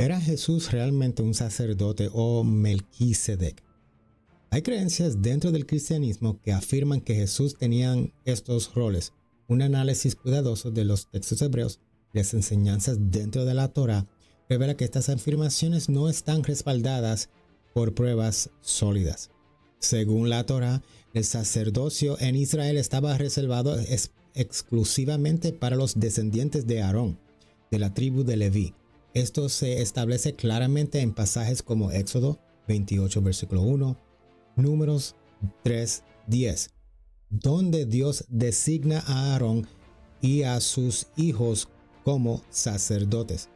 ¿Era Jesús realmente un sacerdote o Melquisedec? Hay creencias dentro del cristianismo que afirman que Jesús tenía estos roles. Un análisis cuidadoso de los textos hebreos y las enseñanzas dentro de la Torá revela que estas afirmaciones no están respaldadas por pruebas sólidas. Según la Torá, el sacerdocio en Israel estaba reservado exclusivamente para los descendientes de Aarón, de la tribu de Leví. Esto se establece claramente en pasajes como Éxodo 28, versículo 1, Números 3:10, donde Dios designa a Aarón y a sus hijos como sacerdotes.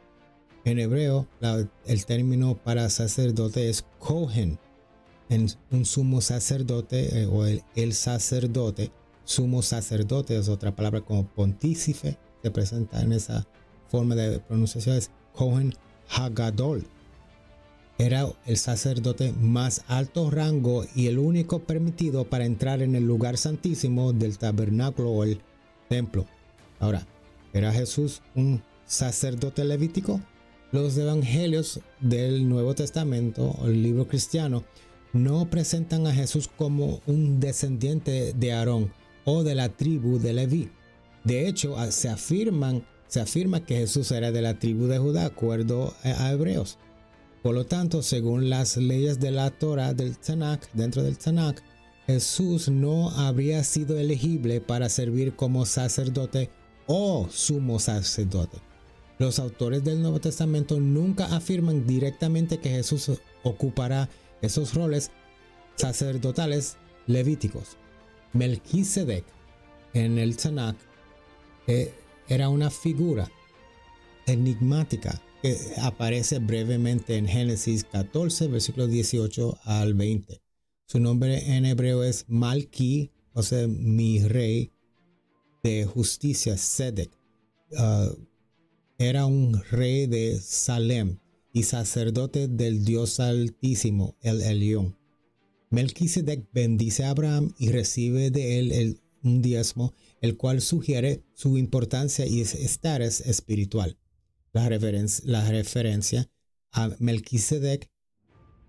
En hebreo, el término para sacerdote es kohen. En un sumo sacerdote o el sacerdote, sumo sacerdote es otra palabra como pontífice, se presenta en esa forma de pronunciación, es Kohen Hagadol. Era el sacerdote más alto rango y el único permitido para entrar en el lugar santísimo del tabernáculo o el templo. Ahora, ¿era Jesús un sacerdote levítico? Los evangelios del Nuevo Testamento o el libro cristiano no presentan a Jesús como un descendiente de Aarón o de la tribu de Leví. De hecho, se afirma que Jesús era de la tribu de Judá, de acuerdo a Hebreos. Por lo tanto, según las leyes de la Torá del Tanakh, dentro del Tanakh, Jesús no habría sido elegible para servir como sacerdote o sumo sacerdote. Los autores del Nuevo Testamento nunca afirman directamente que Jesús ocupará esos roles sacerdotales levíticos. Melquisedec en el Tanakh era una figura enigmática que aparece brevemente en Génesis 14, versículos 18 al 20. Su nombre en hebreo es Malki, o sea, mi rey de justicia, Sedec. Era un rey de Salem y sacerdote del Dios Altísimo, el Elión. Melquisedec bendice a Abraham y recibe de él un diezmo, el cual sugiere su importancia y estatus espiritual. La referencia a Melquisedec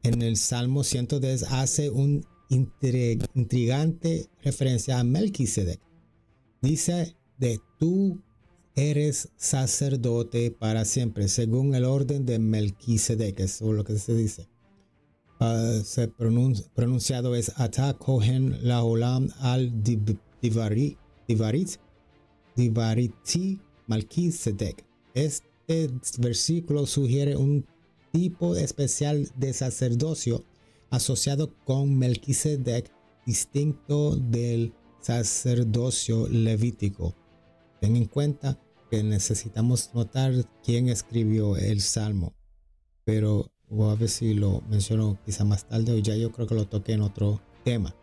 en el Salmo 110 hace un intrigante referencia a Melquisedec. Dice de tú eres sacerdote para siempre, según el orden de Melquisedec, eso es lo que se dice. Pronunciado es Ata Kohen Laolam al Divariti Melquisedec. Este versículo sugiere un tipo especial de sacerdocio asociado con Melquisedec, distinto del sacerdocio levítico. Ten en cuenta que necesitamos notar quién escribió el Salmo, pero voy a ver si lo menciono quizá más tarde o ya yo creo que lo toqué en otro tema.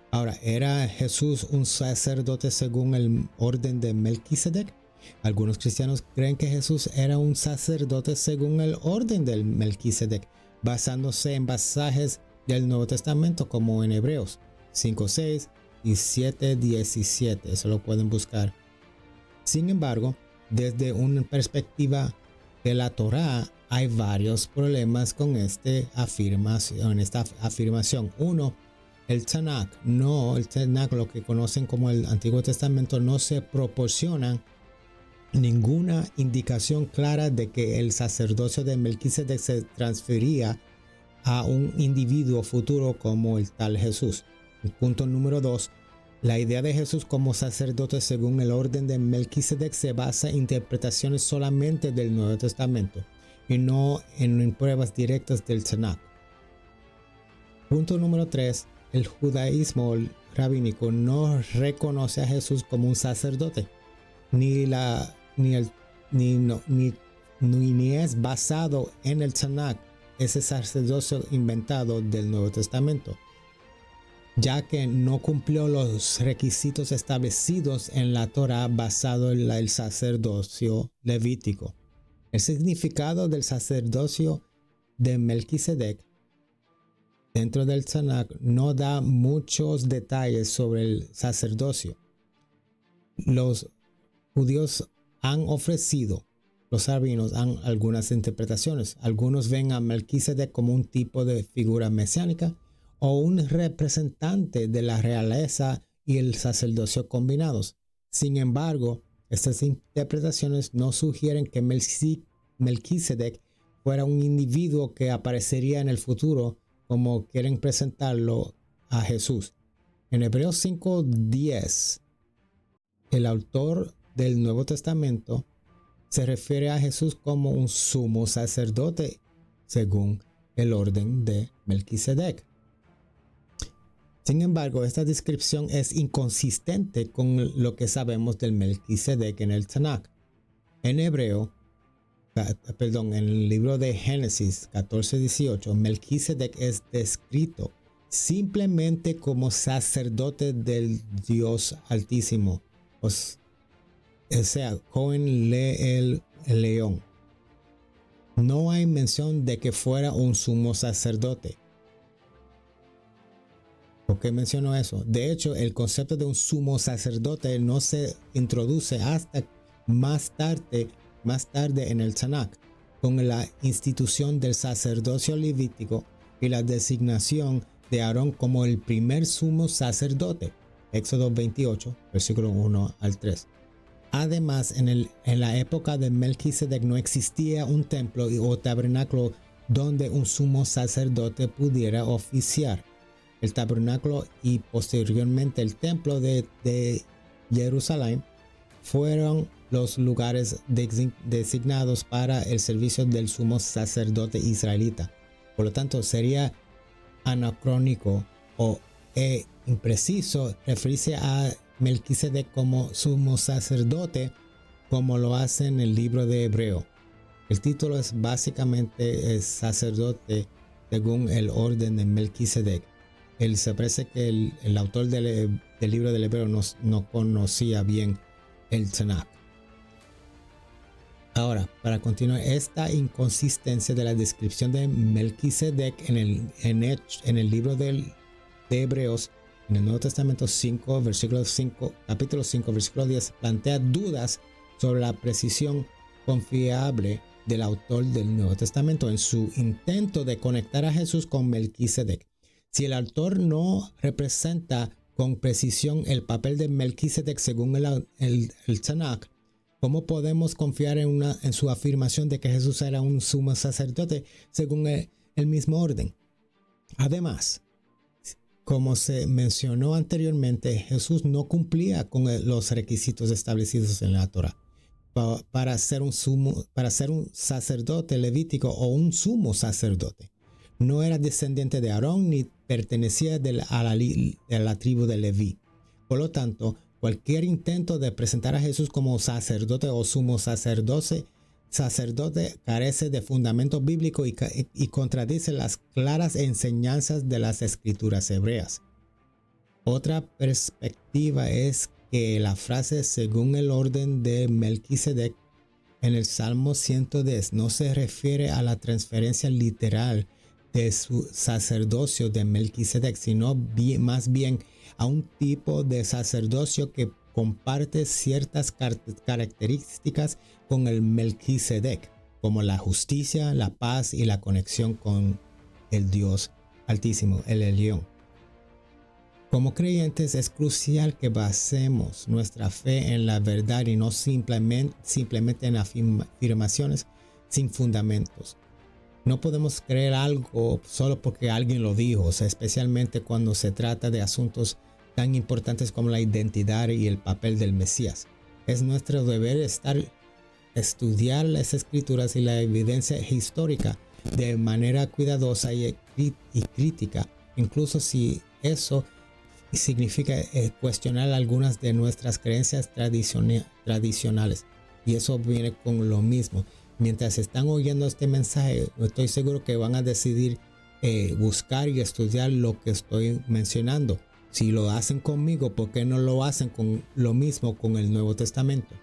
Ahora, ¿era Jesús un sacerdote según el orden de Melquisedec? Algunos cristianos creen que Jesús era un sacerdote según el orden del Melquisedec, basándose en pasajes del Nuevo Testamento como en Hebreos 5:6 y 7:17. Eso lo pueden buscar. Sin embargo, desde una perspectiva de la Torá, hay varios problemas con esta afirmación. Uno, el Tanakh, lo que conocen como el Antiguo Testamento, no se proporciona ninguna indicación clara de que el sacerdocio de Melquisedec se transfería a un individuo futuro como el tal Jesús. Punto número 2. La idea de Jesús como sacerdote según el orden de Melquisedec se basa en interpretaciones solamente del Nuevo Testamento y no en pruebas directas del Tanakh. Punto número 3. El judaísmo rabínico no reconoce a Jesús como un sacerdote, ni es basado en el Tanakh, ese sacerdocio inventado del Nuevo Testamento, ya que no cumplió los requisitos establecidos en la Torá basado en el sacerdocio levítico. El significado del sacerdocio de Melquisedec dentro del Tanakh no da muchos detalles sobre el sacerdocio. Los judíos han ofrecido los rabinos dan algunas interpretaciones. Algunos ven a Melquisedec como un tipo de figura mesiánica o un representante de la realeza y el sacerdocio combinados. Sin embargo, estas interpretaciones no sugieren que Melquisedec fuera un individuo que aparecería en el futuro como quieren presentarlo a Jesús. En Hebreos 5:10, el autor del Nuevo Testamento se refiere a Jesús como un sumo sacerdote según el orden de Melquisedec. Sin embargo, esta descripción es inconsistente con lo que sabemos del Melquisedec en el Tanakh. En el libro de Génesis 14:18, Melquisedec es descrito simplemente como sacerdote del Dios Altísimo, o sea, Cohen el León. No hay mención de que fuera un sumo sacerdote. ¿Por qué menciono eso? De hecho, el concepto de un sumo sacerdote no se introduce hasta más tarde en el Tanakh, con la institución del sacerdocio levítico y la designación de Aarón como el primer sumo sacerdote. Éxodo 28, versículo 1 al 3. Además, en la época de Melquisedec no existía un templo o tabernáculo donde un sumo sacerdote pudiera oficiar. El tabernáculo y posteriormente el templo de Jerusalén fueron los lugares designados para el servicio del sumo sacerdote israelita. Por lo tanto, sería anacrónico o impreciso referirse a Melquisedec como sumo sacerdote como lo hace en el libro de Hebreo. El título es básicamente sacerdote según el orden de Melquisedec. Se parece que el autor del libro del Hebreo no conocía bien el Tanakh. Ahora, para continuar, esta inconsistencia de la descripción de Melquisedec en el libro de Hebreos, en el Nuevo Testamento capítulo 5, versículo 10, plantea dudas sobre la precisión confiable del autor del Nuevo Testamento en su intento de conectar a Jesús con Melquisedec. Si el autor no representa con precisión el papel de Melquisedec según el Tanakh, ¿cómo podemos confiar en su afirmación de que Jesús era un sumo sacerdote según el mismo orden? Además, como se mencionó anteriormente, Jesús no cumplía con los requisitos establecidos en la Torá para ser un sacerdote levítico o un sumo sacerdote. No era descendiente de Aarón ni pertenecía a la tribu de Leví. Por lo tanto, cualquier intento de presentar a Jesús como sacerdote o sumo sacerdote carece de fundamento bíblico y contradice las claras enseñanzas de las escrituras hebreas. Otra perspectiva es que la frase según el orden de Melquisedec en el Salmo 110 no se refiere a la transferencia literal de su sacerdocio de Melquisedec, sino más bien a un tipo de sacerdocio que comparte ciertas características con el Melquisedec, como la justicia, la paz y la conexión con el Dios Altísimo, el Elión. Como creyentes es crucial que basemos nuestra fe en la verdad y no simplemente en afirmaciones sin fundamentos. No podemos creer algo solo porque alguien lo dijo, especialmente cuando se trata de asuntos tan importantes como la identidad y el papel del Mesías. Es nuestro deber estudiar las escrituras y la evidencia histórica de manera cuidadosa y crítica, incluso si eso significa cuestionar algunas de nuestras creencias tradicionales. Y eso viene con lo mismo. Mientras están oyendo este mensaje, estoy seguro que van a decidir buscar y estudiar lo que estoy mencionando. Si lo hacen conmigo, ¿por qué no lo hacen con lo mismo con el Nuevo Testamento?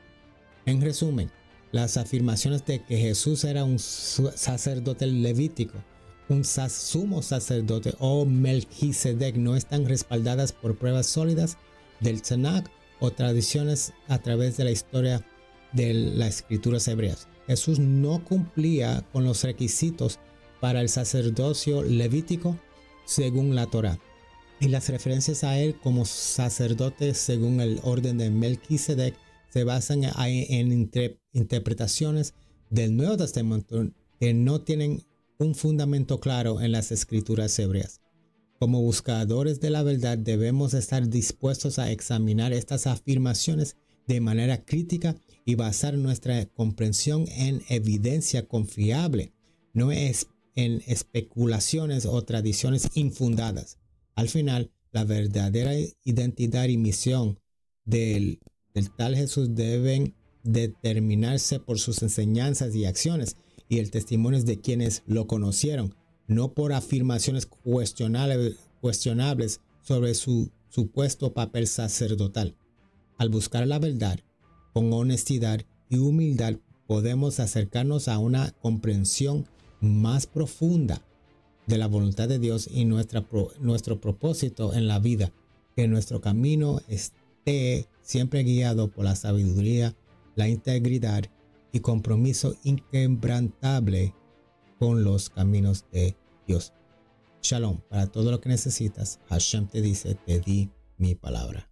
En resumen, las afirmaciones de que Jesús era un sacerdote levítico, un sumo sacerdote o Melquisedec no están respaldadas por pruebas sólidas del Tanakh o tradiciones a través de la historia de las escrituras hebreas. Jesús no cumplía con los requisitos para el sacerdocio levítico según la Torá. Y las referencias a él como sacerdote según el orden de Melquisedec se basan en interpretaciones del Nuevo Testamento que no tienen un fundamento claro en las escrituras hebreas. Como buscadores de la verdad debemos estar dispuestos a examinar estas afirmaciones de manera crítica y basar nuestra comprensión en evidencia confiable, no es en especulaciones o tradiciones infundadas. Al final, la verdadera identidad y misión del tal Jesús deben determinarse por sus enseñanzas y acciones y el testimonio de quienes lo conocieron, no por afirmaciones cuestionables sobre su supuesto papel sacerdotal. Al buscar la verdad con honestidad y humildad, podemos acercarnos a una comprensión más profunda de la voluntad de Dios y nuestro propósito en la vida, que nuestro camino esté siempre guiado por la sabiduría, la integridad y compromiso inquebrantable con los caminos de Dios. Shalom, para todo lo que necesitas, Hashem te dice, te di mi palabra.